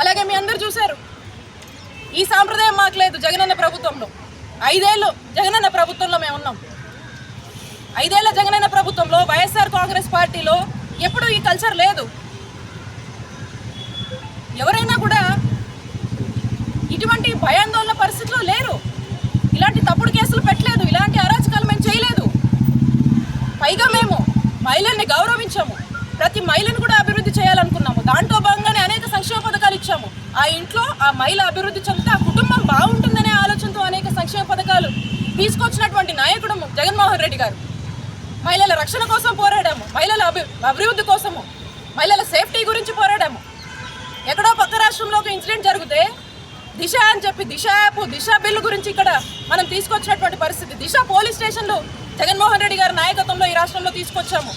అలాగే మీ అందరూ చూశారు, ఈ సాంప్రదాయం మాకు లేదు. జగనన్న ప్రభుత్వంలో 5 ఏళ్ళు జగనన్న ప్రభుత్వంలో మేము ఉన్నాం. 5 ఏళ్ల జగనన్న ప్రభుత్వంలో వైఎస్ఆర్ కాంగ్రెస్ పార్టీలో ఎప్పుడూ ఈ కల్చర్ లేదు. ఎవరైనా కూడా ఇటువంటి భయాందోళన పరిస్థితిలో లేరు. ఇలాంటి తప్పుడు కేసులు పెట్టలేదు, ఇలాంటి అరాచకాలు మేము చేయలేదు. పైగా మేము మహిళల్ని గౌరవించాము, ప్రతి మహిళను కూడా అభివృద్ధి చేయాలనుకున్నాము. దాంట్లో భాగంగానే అనేక సంక్షేమ పథకాలు ఇచ్చాము. ఆ ఇంట్లో ఆ మహిళ అభివృద్ధి చెందితే ఆ కుటుంబం బాగుంటుందనే ఆలోచనతో అనేక సంక్షేమ పథకాలు తీసుకొచ్చినటువంటి నాయకుడు జగన్మోహన్ రెడ్డి గారు. మహిళల రక్షణ కోసం పోరాడాము, మహిళల అభివృద్ధి కోసము, మహిళల సేఫ్టీ గురించి పోరాడాము. ఎక్కడో పక్క రాష్ట్రంలో ఒక ఇన్సిడెంట్ జరిగితే దిశ అని చెప్పి దిశ యాప్, దిశ బిల్లు గురించి ఇక్కడ మనం తీసుకొచ్చినటువంటి పరిస్థితి. దిశ పోలీస్ స్టేషన్లు జగన్మోహన్ రెడ్డి గారి నాయకత్వంలో ఈ రాష్ట్రంలో తీసుకొచ్చాము.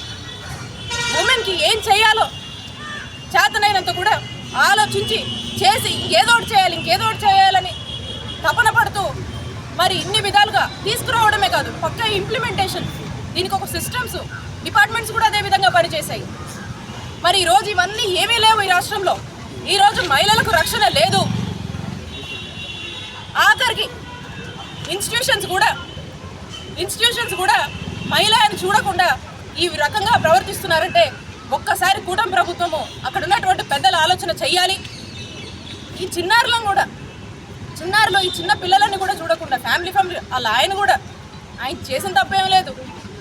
ఉమెన్కి ఏం చేయాలో చేతనైనంత కూడా ఆలోచించి చేసి ఇంకేదో ఒకటి చేయాలని తపన పడుతూ మరి ఇన్ని విధాలుగా తీసుకురావడమే కాదు, పక్క ఇంప్లిమెంటేషన్, దీనికి ఒక సిస్టమ్స్, డిపార్ట్మెంట్స్ కూడా అదే విధంగా పనిచేశాయి. మరి ఈరోజు ఇవన్నీ ఏమీ లేవు ఈ రాష్ట్రంలో. ఈరోజు మహిళలకు రక్షణ లేదు. ఆఖరికి ఇన్స్టిట్యూషన్స్ కూడా మహిళ అని చూడకుండా ఈ రకంగా ప్రవర్తిస్తున్నారంటే ఒక్కసారి కూటమి ప్రభుత్వము అక్కడ ఉన్నటువంటి పెద్దల ఆలోచన చెయ్యాలి. ఈ చిన్నారులో ఈ చిన్న పిల్లలని కూడా చూడకుండా ఫ్యామిలీ వాళ్ళ ఆయన చేసిన తప్పేం లేదు,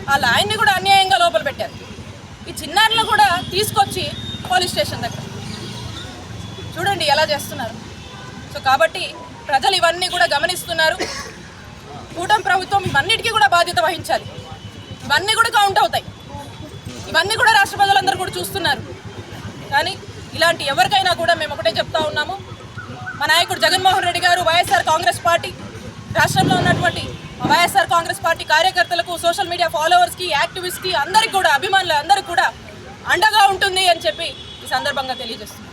వాళ్ళ ఆయన్ని కూడా అన్యాయంగా లోపల పెట్టారు. ఈ చిన్నారులను కూడా తీసుకొచ్చి పోలీస్ స్టేషన్ దగ్గర చూడండి ఎలా చేస్తున్నారు. సో కాబట్టి ప్రజలు ఇవన్నీ కూడా గమనిస్తున్నారు. కూటమి ప్రభుత్వం ఇవన్నిటికీ కూడా బాధ్యత వహించాలి. ఇవన్నీ కూడా కౌంట్ అవుతాయి, ఇవన్నీ కూడా రాష్ట్ర ప్రజలందరూ కూడా చూస్తున్నారు. కానీ ఇలాంటి ఎవరికైనా కూడా మేము ఒకటే చెప్తా ఉన్నాము, మా నాయకుడు జగన్మోహన్ రెడ్డి గారు, వైఎస్ఆర్ కాంగ్రెస్ పార్టీ, రాష్ట్రంలో ఉన్నటువంటి వైఎస్ఆర్ కాంగ్రెస్ పార్టీ కార్యకర్తలకు, సోషల్ మీడియా ఫాలోవర్స్కి, యాక్టివిస్ట్కి, అందరికీ కూడా, అభిమానులు అందరికీ కూడా అండగా ఉంటుంది అని చెప్పి ఈ సందర్భంగా తెలియజేస్తున్నాను.